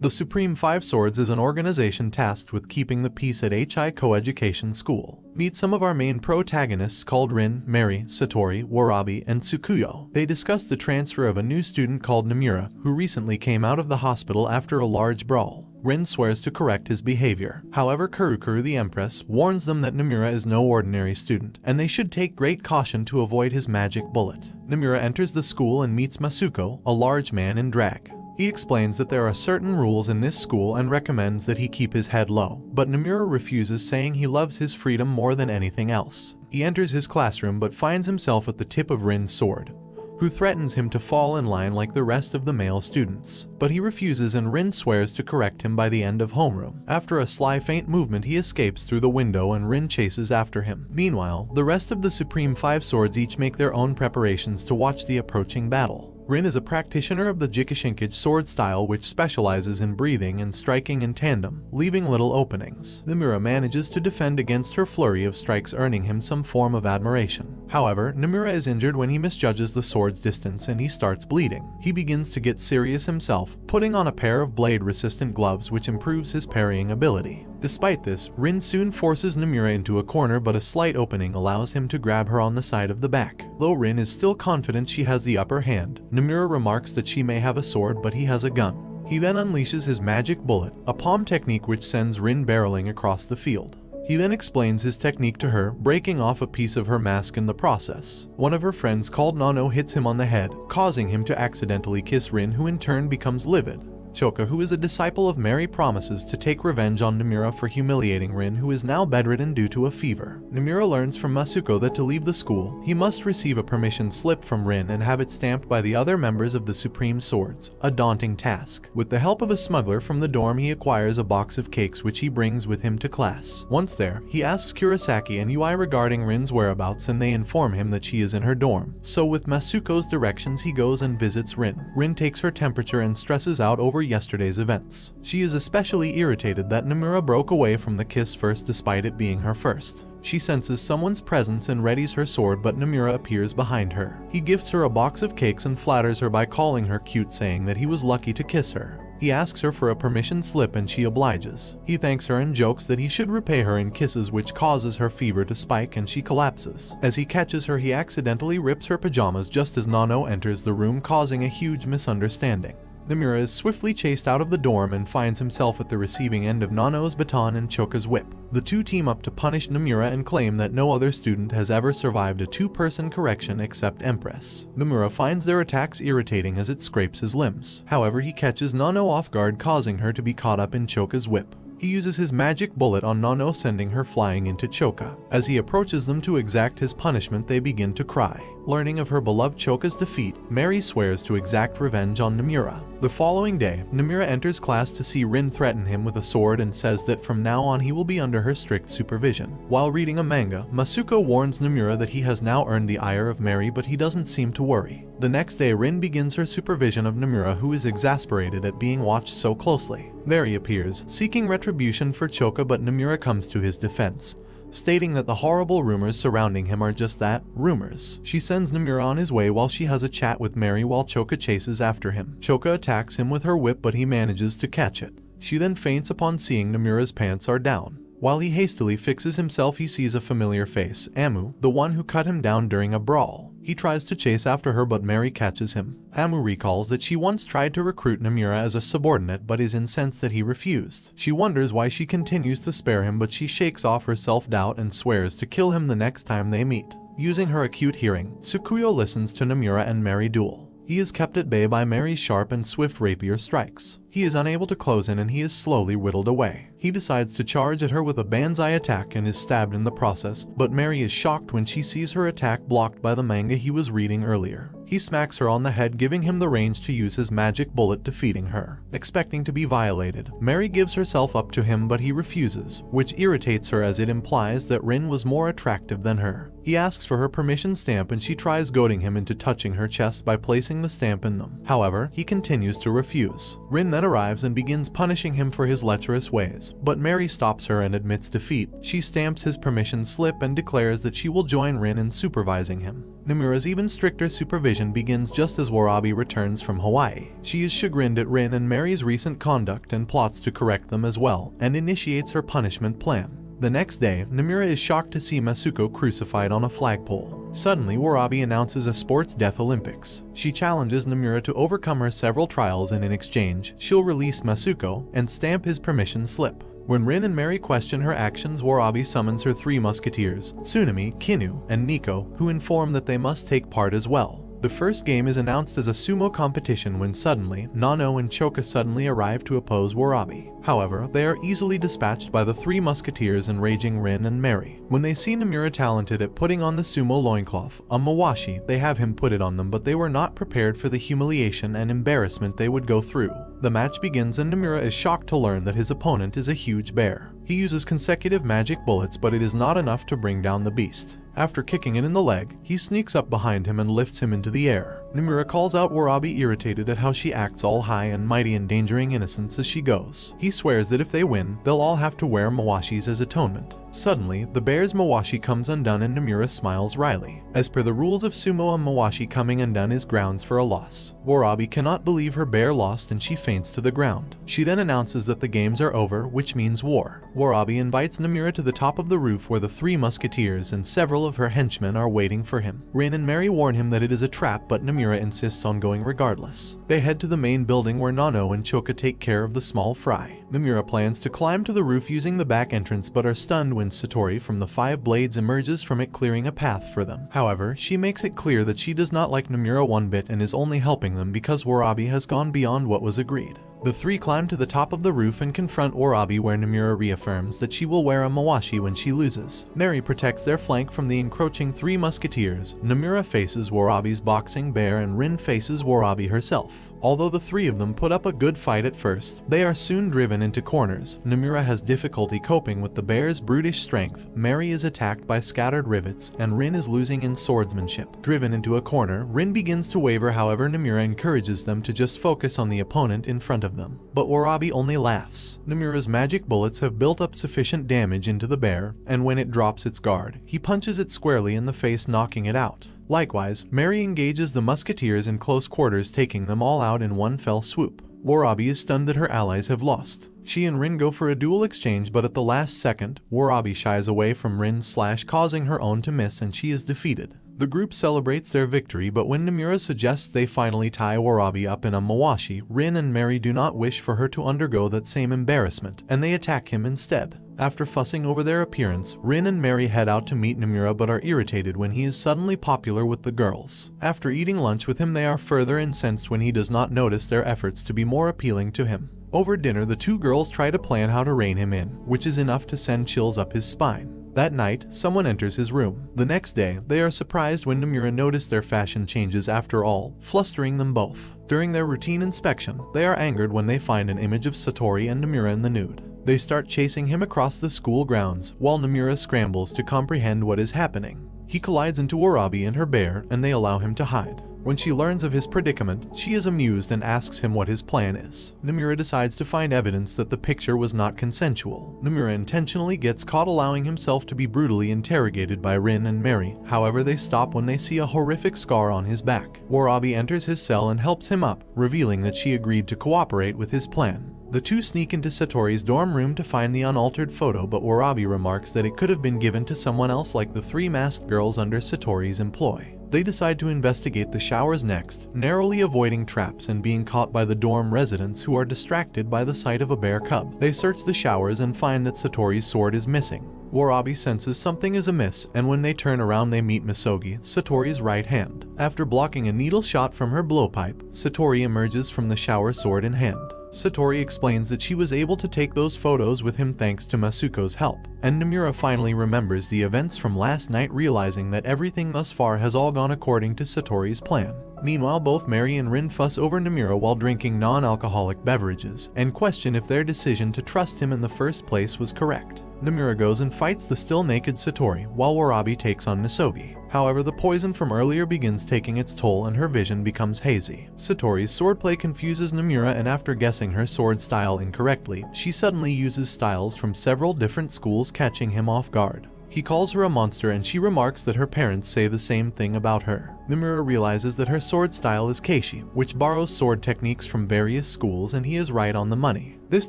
The Supreme Five Swords is an organization tasked with keeping the peace at HI Coeducation School. Meet some of our main protagonists called Rin, Mary, Satori, Warabi, and Tsukuyo. They discuss the transfer of a new student called Nomura, who recently came out of the hospital after a large brawl. Rin swears to correct his behavior. However, Kurukuru the Empress warns them that Nomura is no ordinary student, and they should take great caution to avoid his magic bullet. Nomura enters the school and meets Masuko, a large man in drag. He explains that there are certain rules in this school and recommends that he keep his head low, but Nomura refuses, saying he loves his freedom more than anything else. He enters his classroom but finds himself at the tip of Rin's sword, who threatens him to fall in line like the rest of the male students. But he refuses and Rin swears to correct him by the end of homeroom. After a sly feint movement, he escapes through the window and Rin chases after him. Meanwhile, the rest of the Supreme Five Swords each make their own preparations to watch the approaching battle. Rin is a practitioner of the Jikishinkage sword style, which specializes in breathing and striking in tandem, leaving little openings. Nomura manages to defend against her flurry of strikes, earning him some form of admiration. However, Nomura is injured when he misjudges the sword's distance and he starts bleeding. He begins to get serious himself, putting on a pair of blade-resistant gloves which improves his parrying ability. Despite this, Rin soon forces Nomura into a corner, but a slight opening allows him to grab her on the side of the back. Though Rin is still confident she has the upper hand, Nomura remarks that she may have a sword but he has a gun. He then unleashes his magic bullet, a palm technique which sends Rin barreling across the field. He then explains his technique to her, breaking off a piece of her mask in the process. One of her friends called Nano hits him on the head, causing him to accidentally kiss Rin, who in turn becomes livid. Choka, who is a disciple of Mary, promises to take revenge on Nomura for humiliating Rin, who is now bedridden due to a fever. Nomura learns from Masuko that to leave the school, he must receive a permission slip from Rin and have it stamped by the other members of the Supreme Swords, a daunting task. With the help of a smuggler from the dorm, he acquires a box of cakes which he brings with him to class. Once there, he asks Kurosaki and Yui regarding Rin's whereabouts and they inform him that she is in her dorm. So with Masuko's directions, he goes and visits Rin. Rin takes her temperature and stresses out over yesterday's events. She is especially irritated that Nomura broke away from the kiss first despite it being her first. She senses someone's presence and readies her sword, but Nomura appears behind her. He gifts her a box of cakes and flatters her by calling her cute, saying that he was lucky to kiss her. He asks her for a permission slip and she obliges. He thanks her and jokes that he should repay her in kisses, which causes her fever to spike and she collapses. As he catches her, he accidentally rips her pajamas just as Nano enters the room, causing a huge misunderstanding. Nomura is swiftly chased out of the dorm and finds himself at the receiving end of Nano's baton and Choka's whip. The two team up to punish Nomura and claim that no other student has ever survived a two-person correction except Empress. Nomura finds their attacks irritating as it scrapes his limbs. However, he catches Nano off guard, causing her to be caught up in Choka's whip. He uses his magic bullet on Nano, sending her flying into Choka. As he approaches them to exact his punishment, they begin to cry. Learning of her beloved Choka's defeat, Mary swears to exact revenge on Nomura. The following day, Nomura enters class to see Rin threaten him with a sword and says that from now on he will be under her strict supervision. While reading a manga, Masuko warns Nomura that he has now earned the ire of Mary, but he doesn't seem to worry. The next day, Rin begins her supervision of Nomura, who is exasperated at being watched so closely. Mary appears, seeking retribution for Choka, but Nomura comes to his defense, stating that the horrible rumors surrounding him are just that, rumors. She sends Nomura on his way while she has a chat with Mary while Choka chases after him. Choka attacks him with her whip, but he manages to catch it. She then faints upon seeing Nomura's pants are down. While he hastily fixes himself, he sees a familiar face, Amu, the one who cut him down during a brawl. He tries to chase after her, but Mary catches him. Amu recalls that she once tried to recruit Nomura as a subordinate but is incensed that he refused. She wonders why she continues to spare him, but she shakes off her self-doubt and swears to kill him the next time they meet. Using her acute hearing, Tsukuyo listens to Nomura and Mary duel. He is kept at bay by Mary's sharp and swift rapier strikes. He is unable to close in and he is slowly whittled away. He decides to charge at her with a banzai attack and is stabbed in the process, but Mary is shocked when she sees her attack blocked by the manga he was reading earlier. He smacks her on the head, giving him the range to use his magic bullet, defeating her. Expecting to be violated, Mary gives herself up to him, but he refuses, which irritates her as it implies that Rin was more attractive than her. He asks for her permission stamp and she tries goading him into touching her chest by placing the stamp in them. However, he continues to refuse. Rin then arrives and begins punishing him for his lecherous ways, but Mary stops her and admits defeat. She stamps his permission slip and declares that she will join Rin in supervising him. Nomura's even stricter supervision begins just as Warabi returns from Hawaii. She is chagrined at Rin and Mary's recent conduct and plots to correct them as well, and initiates her punishment plan. The next day, Nomura is shocked to see Masuko crucified on a flagpole. Suddenly, Warabi announces a sports death Olympics. She challenges Nomura to overcome her several trials, and in exchange, she'll release Masuko and stamp his permission slip. When Rin and Mary question her actions, Warabi summons her three musketeers, Tsunami, Kinu, and Nico, who inform that they must take part as well. The first game is announced as a sumo competition when suddenly, Nano and Choka suddenly arrive to oppose Warabi. However, they are easily dispatched by the three musketeers and raging Rin and Mary. When they see Nomura talented at putting on the sumo loincloth, a mawashi, they have him put it on them, but they were not prepared for the humiliation and embarrassment they would go through. The match begins and Nomura is shocked to learn that his opponent is a huge bear. He uses consecutive magic bullets, but it is not enough to bring down the beast. After kicking it in the leg, he sneaks up behind him and lifts him into the air. Nomura calls out Warabi, irritated at how she acts all high and mighty, endangering innocence as she goes. He swears that if they win, they'll all have to wear mawashis as atonement. Suddenly, the bear's mawashi comes undone and Nomura smiles wryly. As per the rules of sumo, a mawashi coming undone is grounds for a loss. Warabi cannot believe her bear lost and she faints to the ground. She then announces that the games are over, which means war. Warabi invites Nomura to the top of the roof where the three musketeers and several of her henchmen are waiting for him. Rin and Mary warn him that it is a trap, but Nomura insists on going regardless. They head to the main building where Nano and Choka take care of the small fry. Nomura plans to climb to the roof using the back entrance, but are stunned when Satori from the Five Blades emerges from it, clearing a path for them. However, she makes it clear that she does not like Nomura one bit and is only helping them because Warabi has gone beyond what was agreed. The three climb to the top of the roof and confront Warabi, where Nomura reaffirms that she will wear a mawashi when she loses. Mary protects their flank from the encroaching three musketeers. Nomura faces Warabi's boxing bear and Rin faces Warabi herself. Although the three of them put up a good fight at first, they are soon driven into corners. Nomura has difficulty coping with the bear's brutish strength, Mary is attacked by scattered rivets, and Rin is losing in swordsmanship. Driven into a corner, Rin begins to waver, however Nomura encourages them to just focus on the opponent in front of them. But Warabi only laughs. Nomura's magic bullets have built up sufficient damage into the bear, and when it drops its guard, he punches it squarely in the face, knocking it out. Likewise, Mary engages the musketeers in close quarters, taking them all out in one fell swoop. Warabi is stunned that her allies have lost. She and Rin go for a duel exchange, but at the last second, Warabi shies away from Rin's slash, causing her own to miss, and she is defeated. The group celebrates their victory, but when Nomura suggests they finally tie Warabi up in a mawashi, Rin and Mary do not wish for her to undergo that same embarrassment, and they attack him instead. After fussing over their appearance, Rin and Mary head out to meet Nomura, but are irritated when he is suddenly popular with the girls. After eating lunch with him, they are further incensed when he does not notice their efforts to be more appealing to him. Over dinner, the two girls try to plan how to rein him in, which is enough to send chills up his spine. That night, someone enters his room. The next day, they are surprised when Nomura notices their fashion changes after all, flustering them both. During their routine inspection, they are angered when they find an image of Satori and Nomura in the nude. They start chasing him across the school grounds, while Nomura scrambles to comprehend what is happening. He collides into Warabi and her bear, and they allow him to hide. When she learns of his predicament, she is amused and asks him what his plan is. Nomura decides to find evidence that the picture was not consensual. Nomura intentionally gets caught allowing himself to be brutally interrogated by Rin and Mary, however they stop when they see a horrific scar on his back. Warabi enters his cell and helps him up, revealing that she agreed to cooperate with his plan. The two sneak into Satori's dorm room to find the unaltered photo, but Warabi remarks that it could have been given to someone else, like the three masked girls under Satori's employ. They decide to investigate the showers next, narrowly avoiding traps and being caught by the dorm residents, who are distracted by the sight of a bear cub. They search the showers and find that Satori's sword is missing. Warabi senses something is amiss, and when they turn around they meet Misogi, Satori's right hand. After blocking a needle shot from her blowpipe, Satori emerges from the shower, sword in hand. Satori explains that she was able to take those photos with him thanks to Masuko's help, and Nomura finally remembers the events from last night, realizing that everything thus far has all gone according to Satori's plan. Meanwhile, both Mary and Rin fuss over Nomura while drinking non-alcoholic beverages, and question if their decision to trust him in the first place was correct. Nomura goes and fights the still-naked Satori, while Warabi takes on Misogi. However, the poison from earlier begins taking its toll and her vision becomes hazy. Satori's swordplay confuses Nomura, and after guessing her sword style incorrectly, she suddenly uses styles from several different schools, catching him off guard. He calls her a monster and she remarks that her parents say the same thing about her. Nomura realizes that her sword style is keishi, which borrows sword techniques from various schools, and he is right on the money. This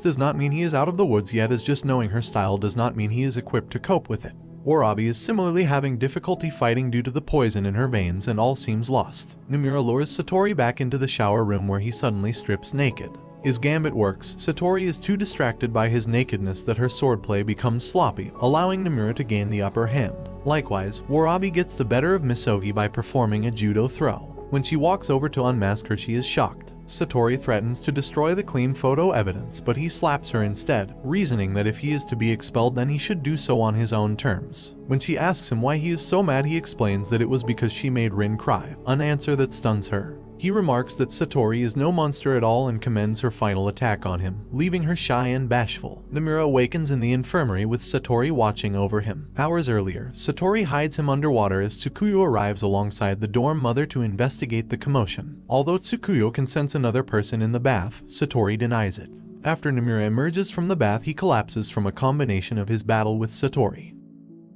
does not mean he is out of the woods yet, as just knowing her style does not mean he is equipped to cope with it. Warabi is similarly having difficulty fighting due to the poison in her veins, and all seems lost. Nomura lures Satori back into the shower room where he suddenly strips naked. His gambit works. Satori is too distracted by his nakedness that her swordplay becomes sloppy, allowing Nomura to gain the upper hand. Likewise, Warabi gets the better of Misogi by performing a judo throw. When she walks over to unmask her, she is shocked. Satori threatens to destroy the clean photo evidence, but he slaps her instead, reasoning that if he is to be expelled then he should do so on his own terms. When she asks him why he is so mad, he explains that it was because she made Rin cry, an answer that stuns her. He remarks that Satori is no monster at all and commends her final attack on him, leaving her shy and bashful. Nomura awakens in the infirmary with Satori watching over him. Hours earlier, Satori hides him underwater as Tsukuyo arrives alongside the dorm mother to investigate the commotion. Although Tsukuyo can sense another person in the bath, Satori denies it. After Nomura emerges from the bath, he collapses from a combination of his battle with Satori.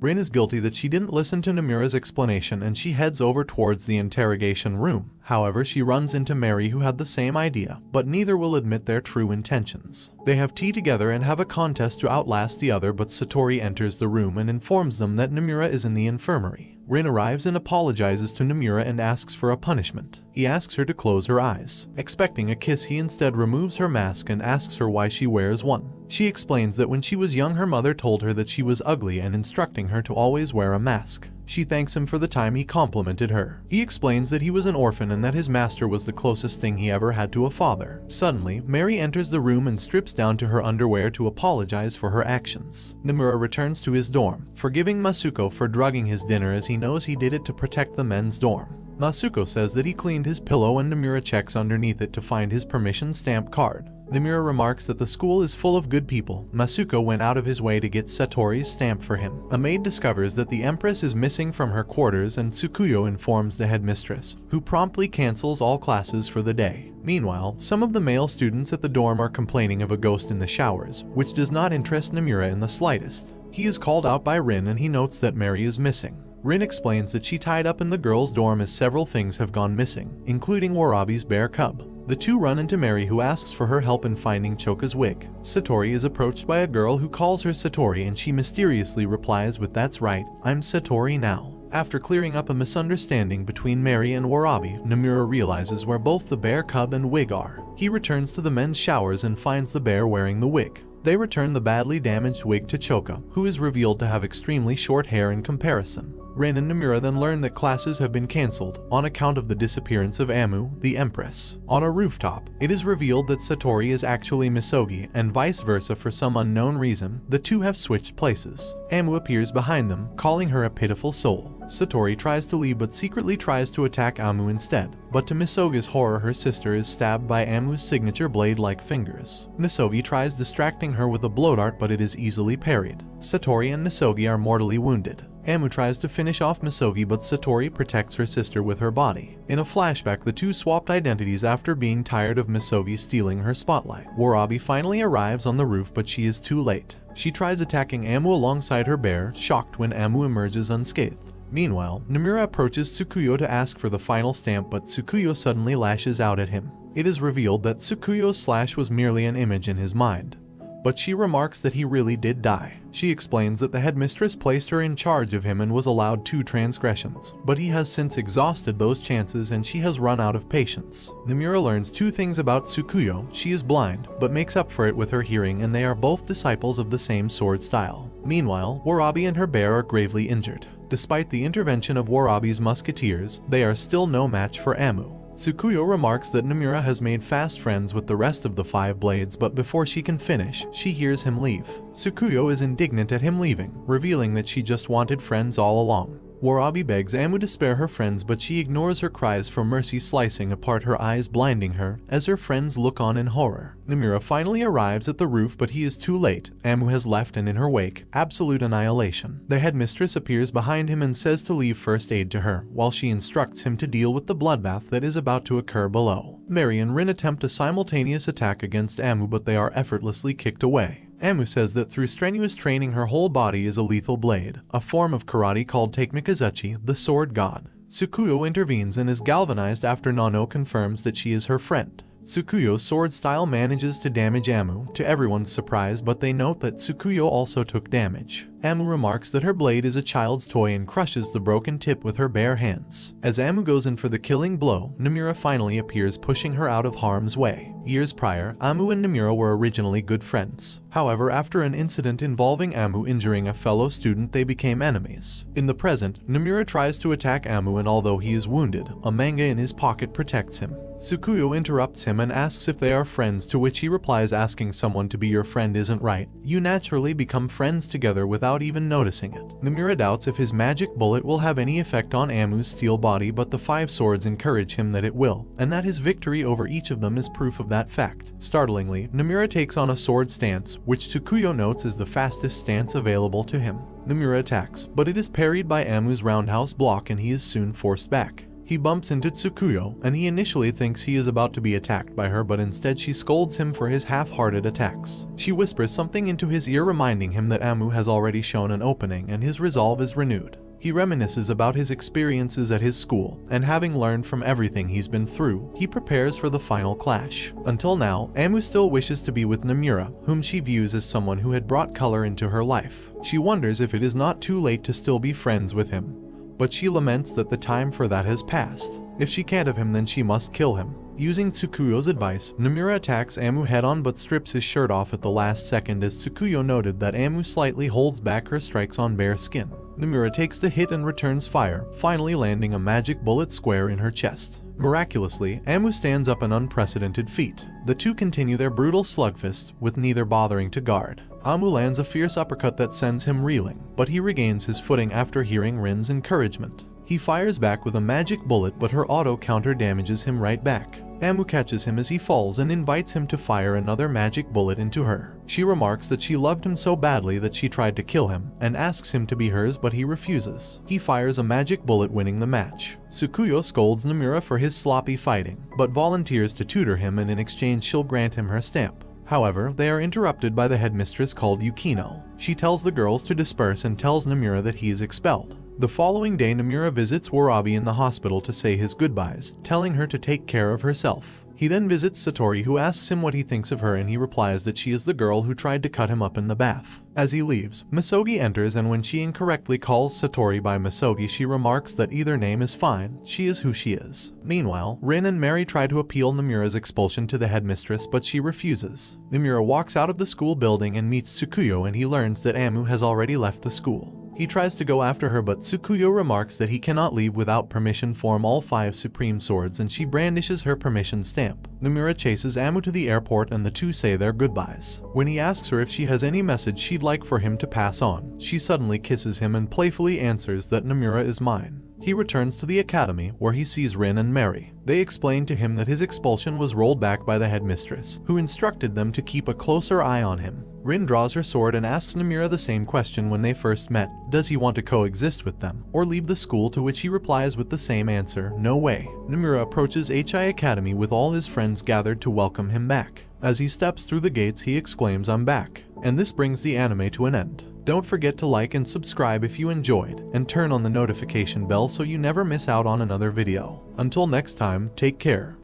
Rin is guilty that she didn't listen to Nomura's explanation and she heads over towards the interrogation room. However, she runs into Mary, who had the same idea, but neither will admit their true intentions. They have tea together and have a contest to outlast the other, but Satori enters the room and informs them that Nomura is in the infirmary. Rin arrives and apologizes to Nomura and asks for a punishment. He asks her to close her eyes. Expecting a kiss, he instead removes her mask and asks her why she wears one. She explains that when she was young her mother told her that she was ugly and instructing her to always wear a mask. She thanks him for the time he complimented her. He explains that he was an orphan and that his master was the closest thing he ever had to a father. Suddenly, Mary enters the room and strips down to her underwear to apologize for her actions. Nomura returns to his dorm, forgiving Masuko for drugging his dinner as he knows he did it to protect the men's dorm. Masuko says that he cleaned his pillow and Nomura checks underneath it to find his permission stamp card. Nomura remarks that the school is full of good people. Masuko went out of his way to get Satori's stamp for him. A maid discovers that the Empress is missing from her quarters and Tsukuyo informs the headmistress, who promptly cancels all classes for the day. Meanwhile, some of the male students at the dorm are complaining of a ghost in the showers, which does not interest Nomura in the slightest. He is called out by Rin and he notes that Mary is missing. Rin explains that she tied up in the girls' dorm as several things have gone missing, including Warabi's bear cub. The two run into Mary, who asks for her help in finding Choka's wig. Satori is approached by a girl who calls her Satori and she mysteriously replies with "That's right, I'm Satori now." After clearing up a misunderstanding between Mary and Warabi, Nomura realizes where both the bear cub and wig are. He returns to the men's showers and finds the bear wearing the wig. They return the badly damaged wig to Choka, who is revealed to have extremely short hair in comparison. Rin and Nomura then learn that classes have been cancelled on account of the disappearance of Amu, the Empress. On a rooftop, it is revealed that Satori is actually Misogi, and vice versa. For some unknown reason, the two have switched places. Amu appears behind them, calling her a pitiful soul. Satori tries to leave but secretly tries to attack Amu instead, but to Misogi's horror her sister is stabbed by Amu's signature blade-like fingers. Misogi tries distracting her with a blow dart, but it is easily parried. Satori and Misogi are mortally wounded. Amu tries to finish off Misogi, but Satori protects her sister with her body. In a flashback, the two swapped identities after being tired of Misogi stealing her spotlight. Warabi finally arrives on the roof, but she is too late. She tries attacking Amu alongside her bear, shocked when Amu emerges unscathed. Meanwhile, Nomura approaches Tsukuyo to ask for the final stamp, but Tsukuyo suddenly lashes out at him. It is revealed that Tsukuyo's slash was merely an image in his mind, but she remarks that he really did die. She explains that the headmistress placed her in charge of him and was allowed 2 transgressions, but he has since exhausted those chances and she has run out of patience. Nomura learns 2 things about Tsukuyo. She is blind, but makes up for it with her hearing, and they are both disciples of the same sword style. Meanwhile, Warabi and her bear are gravely injured. Despite the intervention of Warabi's musketeers, they are still no match for Amu. Tsukuyo remarks that Nomura has made fast friends with the rest of the 5 blades, but before she can finish, she hears him leave. Tsukuyo is indignant at him leaving, revealing that she just wanted friends all along. Warabi begs Amu to spare her friends, but she ignores her cries for mercy, slicing apart her eyes, blinding her, as her friends look on in horror. Nomura finally arrives at the roof, but he is too late. Amu has left, and in her wake, absolute annihilation. The headmistress appears behind him and says to leave first aid to her, while she instructs him to deal with the bloodbath that is about to occur below. Mary and Rin attempt a simultaneous attack against Amu, but they are effortlessly kicked away. Amu says that through strenuous training her whole body is a lethal blade, a form of karate called Takemikazuchi, the sword god. Tsukuyo intervenes and is galvanized after Nano confirms that she is her friend. Tsukuyo's sword style manages to damage Amu, to everyone's surprise, but they note that Tsukuyo also took damage. Amu remarks that her blade is a child's toy and crushes the broken tip with her bare hands. As Amu goes in for the killing blow, Nomura finally appears, pushing her out of harm's way. Years prior, Amu and Nomura were originally good friends. However, after an incident involving Amu injuring a fellow student, they became enemies. In the present, Nomura tries to attack Amu, and although he is wounded, a manga in his pocket protects him. Tsukuyo interrupts him and asks if they are friends, to which he replies, asking someone to be your friend isn't right. You naturally become friends together without even noticing it. Nomura doubts if his magic bullet will have any effect on Amu's steel body, but the 5 swords encourage him that it will, and that his victory over each of them is proof of that fact. Startlingly, Nomura takes on a sword stance, which Tsukuyo notes is the fastest stance available to him. Nomura attacks, but it is parried by Amu's roundhouse block and he is soon forced back. He bumps into Tsukuyo, and he initially thinks he is about to be attacked by her, but instead she scolds him for his half-hearted attacks. She whispers something into his ear, reminding him that Amu has already shown an opening, and his resolve is renewed. He reminisces about his experiences at his school, and having learned from everything he's been through, he prepares for the final clash. Until now, Amu still wishes to be with Nomura, whom she views as someone who had brought color into her life. She wonders if it is not too late to still be friends with him, but she laments that the time for that has passed. If she can't have him, then she must kill him. Using Tsukuyo's advice, Nomura attacks Amu head-on but strips his shirt off at the last second, as Tsukuyo noted that Amu slightly holds back her strikes on bare skin. Nomura takes the hit and returns fire, finally landing a magic bullet square in her chest. Miraculously, Amu stands up, an unprecedented feat. The two continue their brutal slugfest, with neither bothering to guard. Amu lands a fierce uppercut that sends him reeling, but he regains his footing after hearing Rin's encouragement. He fires back with a magic bullet, but her auto counter damages him right back. Amu catches him as he falls and invites him to fire another magic bullet into her. She remarks that she loved him so badly that she tried to kill him, and asks him to be hers, but he refuses. He fires a magic bullet, winning the match. Tsukuyo scolds Nomura for his sloppy fighting, but volunteers to tutor him, and in exchange she'll grant him her stamp. However, they are interrupted by the headmistress called Yukino. She tells the girls to disperse and tells Nomura that he is expelled. The following day, Nomura visits Warabi in the hospital to say his goodbyes, telling her to take care of herself. He then visits Satori, who asks him what he thinks of her, and he replies that she is the girl who tried to cut him up in the bath. As he leaves, Misogi enters, and when she incorrectly calls Satori by Misogi, she remarks that either name is fine, she is who she is. Meanwhile, Rin and Mary try to appeal Nomura's expulsion to the headmistress, but she refuses. Nomura walks out of the school building and meets Tsukuyo, and he learns that Amu has already left the school. He tries to go after her, but Tsukuyo remarks that he cannot leave without permission from all 5 supreme swords, and she brandishes her permission stamp. Nomura chases Amu to the airport, and the two say their goodbyes. When he asks her if she has any message she'd like for him to pass on, she suddenly kisses him and playfully answers that Nomura is mine. He returns to the academy, where he sees Rin and Mary. They explain to him that his expulsion was rolled back by the headmistress, who instructed them to keep a closer eye on him. Rin draws her sword and asks Nomura the same question when they first met: does he want to coexist with them, or leave the school, to which he replies with the same answer: no way. Nomura approaches HI Academy with all his friends gathered to welcome him back. As he steps through the gates, he exclaims, "I'm back." And this brings the anime to an end. Don't forget to like and subscribe if you enjoyed, and turn on the notification bell so you never miss out on another video. Until next time, take care.